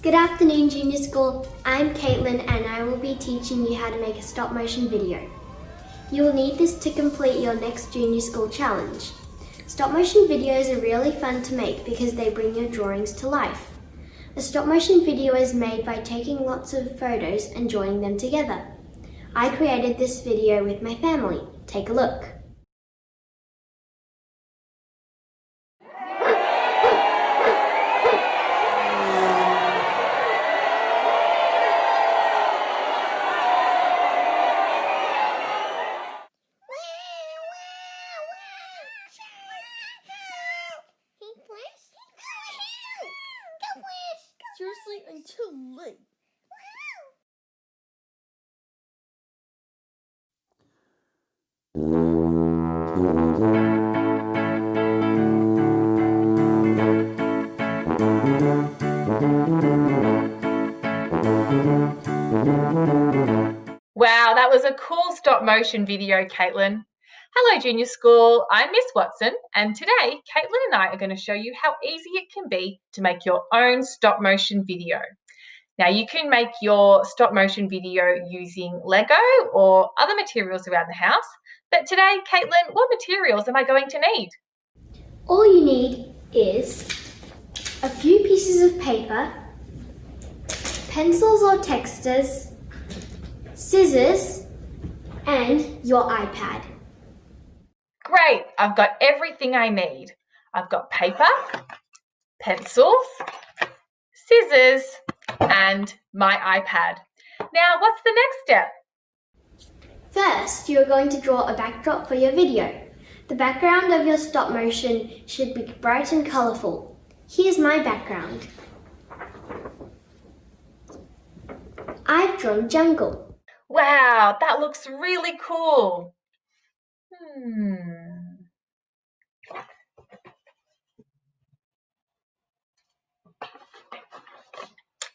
Good afternoon, Junior School. I'm Caitlin and I will be teaching you how to make a stop motion video. You will need this to complete your next Junior School challenge. Stop motion videos are really fun to make because they bring your drawings to life. A stop motion video is made by taking lots of photos and joining them together. I created this video with my family. Take a look. Seriously, I'm too late. Wow, that was a cool stop motion video, Caitlin. Hello Junior School, I'm Miss Watson and today Caitlin and I are going to show you how easy it can be to make your own stop motion video. Now you can make your stop motion video using Lego or other materials around the house, but today, Caitlin, what materials am I going to need? All you need is a few pieces of paper, pencils or texters, scissors, and your iPad. Great, I've got everything I need. I've got paper, pencils, scissors, and my iPad. Now, what's the next step? First, you are going to draw a backdrop for your video. The background of your stop motion should be bright and colourful. Here's my background. I've drawn jungle. Wow, that looks really cool.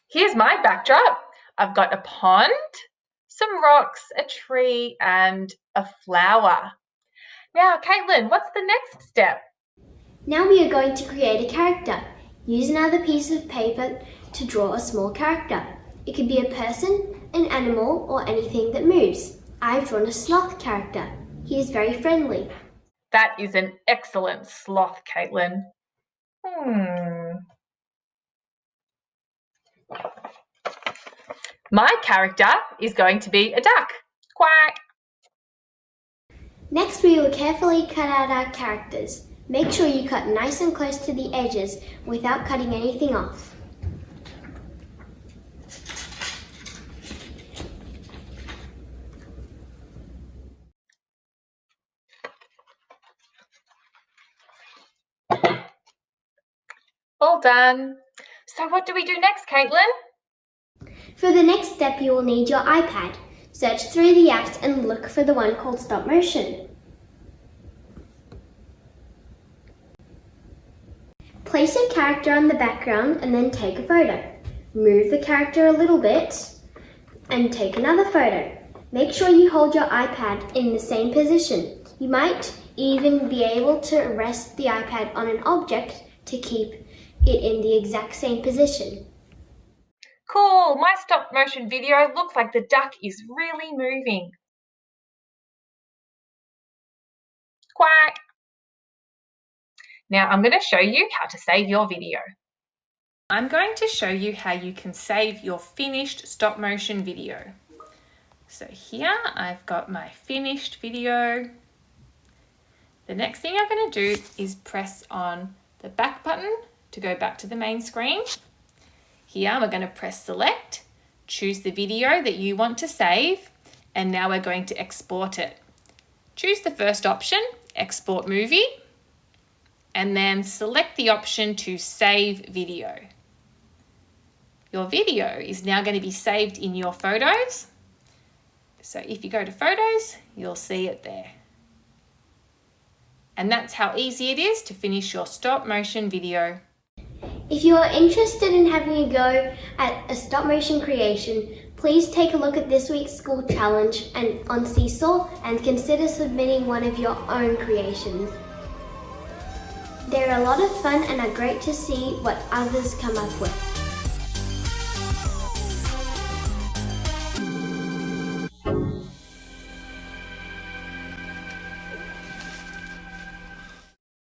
Here's my backdrop. I've got a pond, some rocks, a tree, and a flower. Now, Caitlin, what's the next step? Now we are going to create a character. Use another piece of paper to draw a small character. It could be a person, an animal, or anything that moves. I've drawn a sloth character. He is very friendly. That is an excellent sloth, Caitlin. My character is going to be a duck. Quack! Next, we will carefully cut out our characters. Make sure you cut nice and close to the edges without cutting anything off. All done. So what do we do next, Caitlin? For the next step, you will need your iPad. Search through the apps and look for the one called Stop Motion. Place your character on the background and then take a photo. Move the character a little bit and take another photo. Make sure you hold your iPad in the same position. You might even be able to rest the iPad on an object to keep it in the exact same position. Cool, my stop motion video looks like the duck is really moving. Quack! Now I'm going to show you how to save your video. I'm going to show you how you can save your finished stop motion video. So here I've got my finished video. The next thing I'm going to do is press on the back button to go back to the main screen. Here we're going to press select, choose the video that you want to save, and now we're going to export it. Choose the first option, export movie, and then select the option to save video. Your video is now going to be saved in your photos. So if you go to photos, you'll see it there. And that's how easy it is to finish your stop motion video. If you are interested in having a go at a stop motion creation, please take a look at this week's school challenge and on Seesaw and consider submitting one of your own creations. They're a lot of fun and are great to see what others come up with.